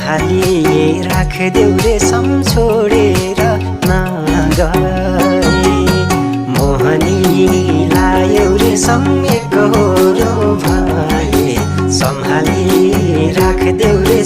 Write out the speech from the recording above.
सम्हाली राखदेऊ रेशम छोडेर नगए मोहनी लायौ रेशम एकहोरो भए सम्हाली राखदेऊ